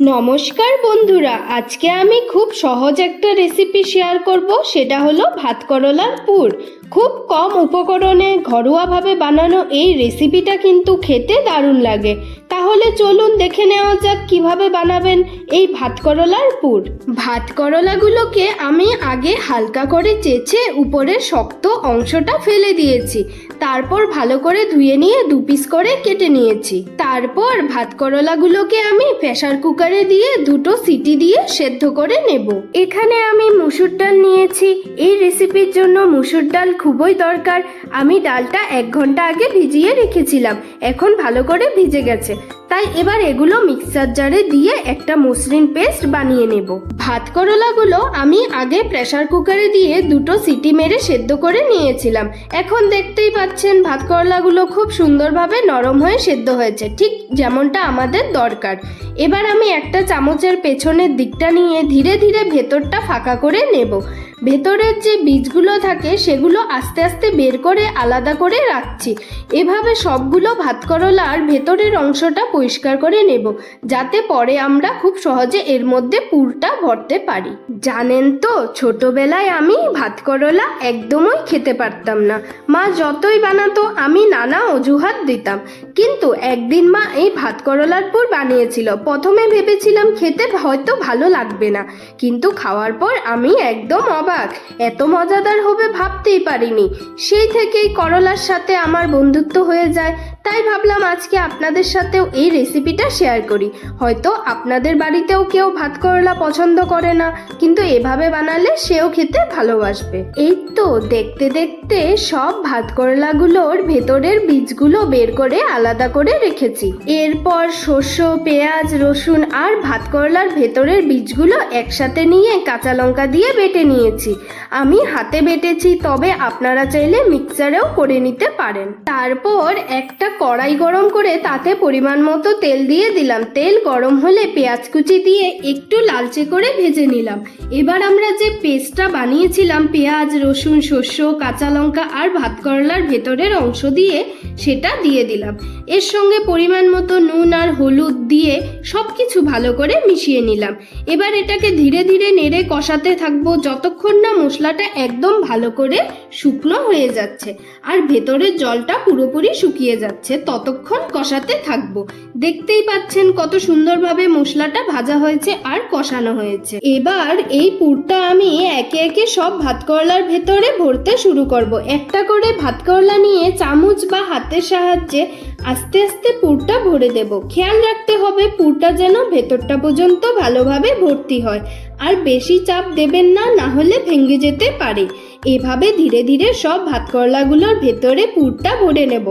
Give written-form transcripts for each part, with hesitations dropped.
নমস্কার বন্ধুরা, আজকে আমি খুব সহজ একটা রেসিপি শেয়ার করব। সেটা হলো ভাত করলার পুর। খুব কম উপকরণে ঘরোয়াভাবে বানানো এই রেসিপিটা কিন্তু খেতে দারুণ লাগে। তাহলে চলুন দেখে নেওয়া যাক কিভাবে বানাবেন এই ভাত করলার পুর। ভাত করলাগুলোকে আমি আগে হালকা করে চেঁচে উপরের শক্ত অংশটা ফেলে দিয়েছি। তারপর ভালো করে ধুয়ে নিয়ে দু পিস করে কেটে নিয়েছি। তারপর ভাত করলাগুলোকে আমি প্রেসার কুকারে দিয়ে দুটো সিটি দিয়ে সেদ্ধ করে নেব। এখানে আমি মুসুর ডাল নিয়েছি। এই রেসিপির জন্য মুসুর ডাল খুবই দরকার। আমি ডালটা 1 ঘন্টা আগে ভিজিয়ে রেখেছিলাম, এখন ভালো করে ভিজে গেছে। তাই এবার এগুলো মিক্সার জারে দিয়ে একটা মসৃণ পেস্ট বানিয়ে নেব। ভাত করলাগুলো আমি আগে প্রেসার কুকারে দিয়ে দুটো সিটি মেরে সেদ্ধ করে নিয়েছিলাম। এখন দেখতেই পাচ্ছেন ভাত করলাগুলো খুব সুন্দরভাবে নরম হয়ে সেদ্ধ হয়েছে, ঠিক যেমনটা আমাদের দরকার। এবার আমি একটা চামচের পেছনের দিকটা নিয়ে ধীরে ধীরে ভেতরটা ফাঁকা করে নেব। ভেতরের যে বীজগুলো থাকে সেগুলো আস্তে আস্তে বের করে আলাদা করে রাখছি। এভাবে সবগুলো ভাত করলার ভেতরের অংশটা পরিষ্কার করে নেব, যাতে পরে আমরা খুব সহজে এর মধ্যে পুরটা ভরতে পারি। জানেন তো, ছোটবেলায় আমি ভাত করলা একদমই খেতে পারতাম না। মা যতই বানাতো আমি নানা অজুহাত দিতাম, কিন্তু একদিন মা এই ভাত করলার পুর বানিয়েছিল। প্রথমে ভেবেছিলাম খেতে হয়তো ভালো লাগবে না, কিন্তু খাওয়ার পর আমি একদম অবাক। এত মজাদার হবে ভাবতেই পারিনি। সেই থেকেই করলার সাথে আমার বন্ধুত্ব হয়ে যায়। তাই ভাবলাম আজকে আপনাদের সাথেও এই রেসিপিটা শেয়ার করি। হয়তো আপনাদের বাড়িতেও কেউ ভাত করলা পছন্দ করে না, কিন্তু এভাবে বানালে সেও খেতে ভালোবাসবে। এই তো দেখতে দেখতে সব ভাত করলাগুলোর ভেতরের বীজগুলো বের করে আলাদা করে রেখেছি। এরপর শস্য, পেঁয়াজ, রসুন আর ভাত করলার ভেতরের বীজগুলো একসাথে নিয়ে কাঁচা লঙ্কা দিয়ে বেটে নিয়েছি। আমি হাতে বেটেছি, তবে আপনারা চাইলে মিক্সারেও করে নিতে পারেন। তারপর একটা কড়াই গরম করে তাতে পরিমাণ মতো তেল দিয়ে দিলাম। তেল গরম হলে পেঁয়াজ কুচি দিয়ে একটু লালচে করে ভেজে নিলাম। এবার আমরা যে পেস্টটা বানিয়েছিলাম পেঁয়াজ, রসুন, শস্য, কাঁচা লঙ্কা আর ভাত করলার ভেতরের অংশ দিয়ে, সেটা দিয়ে দিলাম। এর সঙ্গে পরিমাণ মতো নুন আর হলুদ দিয়ে সব কিছু ভালো করে মিশিয়ে নিলাম। এবার এটাকে ধীরে ধীরে নেড়ে কষাতে থাকবো যতক্ষণ না মশলাটা একদম ভালো করে শুকনো হয়ে যাচ্ছে আর ভেতরের জলটা পুরোপুরি শুকিয়ে যাচ্ছে, ততক্ষণ কষাতে থাকবো। দেখতেই পাচ্ছেন কত সুন্দরভাবে মশলাটা ভাজা হয়েছে আর কষানো হয়েছে। এবার এই পুরটা আমি একে একে সব ভাত করলার ভেতরে ভরতে শুরু করব। একটা করে ভাত করলা নিয়ে চামচ বা হাতের সাহায্যে আস্তে আস্তে পুরটা ভরে দেব। খেয়াল রাখতে হবে পুরটা যেন ভেতরটা পর্যন্ত ভালোভাবে ভর্তি হয়, আর বেশি চাপ দেবেন না, না হলে ভেঙে যেতে পারে। এভাবে ধীরে ধীরে সব ভাত করলাগুলোর ভেতরে পুরটা ভরে নেব।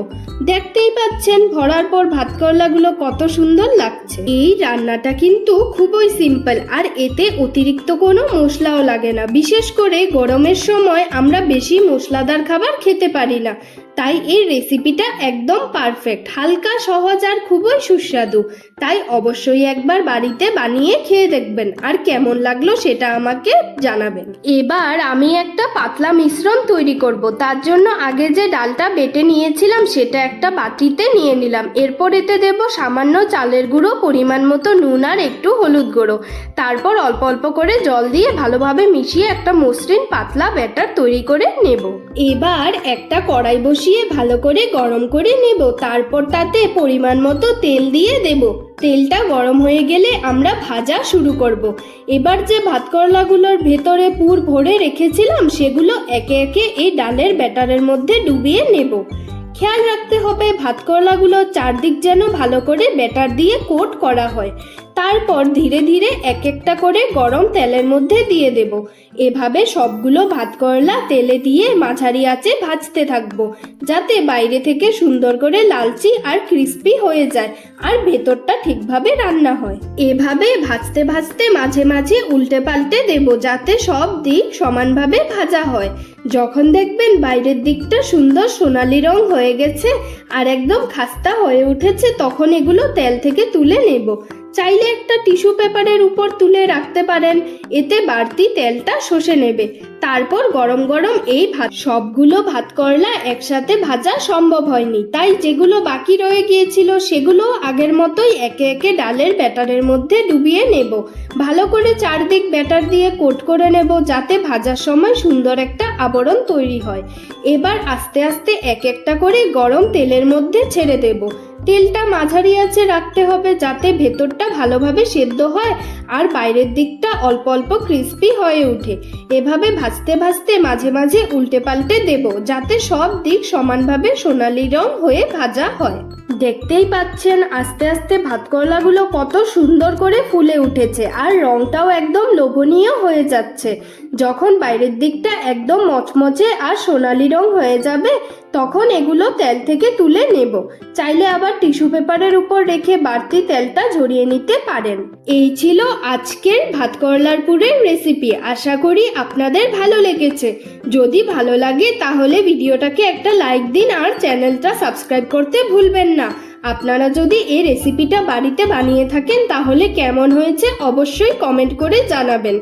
দেখতেই পাচ্ছেন ভরার পর ভাত করলাগুলো কত সুন্দর লাগছে। এই রান্নাটা কিন্তু খুবই সিম্পল, আর এতে অতিরিক্ত কোনো মশলাও লাগে না। বিশেষ করে গরমের সময় আমরা বেশি মশলাদার খাবার খেতে পারি না, তাই এই রেসিপিটা একদম পারফেক্ট, হালকা, সহজ আর খুবই সুস্বাদু। তাই অবশ্যই একবার বাড়িতে বানিয়ে খেয়ে দেখবেন, আর কেমন লাগলো সেটা আমাকে জানাবেন। এবার আমি একটা পাতলা মিশ্রণ তৈরি করব। তার জন্য আগে যে ডালটা বেটে নিয়েছিলাম সেটা একটা বাটিতে নিয়ে নিলাম। এরপর এতে দেব সামান্য চালের গুঁড়ো, পরিমাণ মতো নুন আর একটু হলুদ গুঁড়ো। তারপর অল্প অল্প করে জল দিয়ে ভালোভাবে মিশিয়ে একটা মসৃণ পাতলা ব্যাটার তৈরি করে নেব। এবার একটা কড়াই বসিয়ে ভালো করে গরম করে নেব। তারপর তাতে পরিমাণ মতো তেল দিয়ে দেব। তেলটা গরম হয়ে গেলে আমরা ভাজা শুরু করব। এবার যে ভাত করলাগুলোর ভেতরে পুর ভরে রেখেছিলাম সেগুলো একে একে এই ডালের ব্যাটারের মধ্যে ডুবিয়ে নেব। খেয়াল রাখতে হবে ভাত করলাগুলো চারদিক যেন ভালো করে ব্যাটার দিয়ে কোট করা হয়। তারপর ধীরে ধীরে এক একটা করে গরম তেলের মধ্যে দিয়ে দেব। এভাবে সবগুলো ভাত করলা তেলে দিয়ে মাঝারি আঁচে ভাজতে থাকবো, যাতে বাইরে থেকে সুন্দর করে লালচে আর ক্রিস্পি হয়ে যায় আর ভেতরটা ঠিকভাবে রান্না হয়। এভাবে ভাজতে ভাজতে মাঝে মাঝে উল্টে পাল্টে দেব, যাতে সব দিক সমানভাবে ভাজা হয়। যখন দেখবেন বাইরের দিকটা সুন্দর সোনালি রং হয়ে গেছে আর একদম খাস্তা হয়ে উঠেছে, তখন এগুলো তেল থেকে তুলে নেব। চাইলে একটা টিস্যু পেপারের উপর তুলে রাখতে পারেন, এতে বাড়তি তেলটা শোষে নেবে। তারপর গরম গরম এই সবগুলো ভাত করলা একসাথে ভাজা সম্ভব হয়নি, তাই যেগুলো বাকি রয়ে গিয়েছিল সেগুলো আগের মতোই একে একে ডালের ব্যাটারের মধ্যে ডুবিয়ে নেব। ভালো করে চারদিক ব্যাটার দিয়ে কোট করে নেব, যাতে ভাজার সময় সুন্দর একটা আবরণ তৈরি হয়। এবার আস্তে আস্তে এক একটা করে গরম তেলের মধ্যে ছেড়ে দেব। তেলটা মাঝারি আঁচে রাখতে হবে, যাতে ভেতরটা ভালোভাবে সেদ্ধ হয় আর বাইরের দিকটা অল্প অল্প ক্রিস্পি হয়ে ওঠে। এভাবে ভাজতে ভাজতে মাঝে মাঝে উল্টে পাল্টে দেব, যাতে সব দিক সমানভাবে সোনালি রং হয়ে ভাজা হয়। দেখতেই পাচ্ছেন আস্তে আস্তে ভাতকরলাগুলো কত সুন্দর করে ফুলে উঠেছে আর রংটাও একদম লোভনীয় হয়ে যাচ্ছে। যখন বাইরের দিকটা একদম মচমচে আর সোনালি রং হয়ে যাবে, তখন এগুলো তেল থেকে তুলে নেব। চাইলে আবার টিস্যু পেপারের উপর রেখে বাড়তি তেলটা ঝরিয়ে নিতে পারেন। এই ছিল আজকের ভাতকরলার পুরের রেসিপি। আশা করি আপনাদের ভালো লেগেছে। যদি ভালো লাগে তাহলে ভিডিওটাকে একটা লাইক দিন আর চ্যানেলটা সাবস্ক্রাইব করতে ভুলবেন না। আপনারা যদি এই রেসিপিটা বাড়িতে বানিয়ে থাকেন তাহলে কেমন হয়েছে অবশ্যই কমেন্ট করে জানাবেন।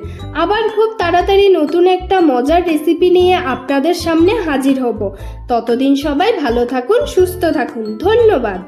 আবার খুব তাড়াতাড়ি নতুন একটা মজার রেসিপি নিয়ে আপনাদের সামনে হাজির হব। ততদিন সবাই ভালো থাকুন, সুস্থ থাকুন। ধন্যবাদ।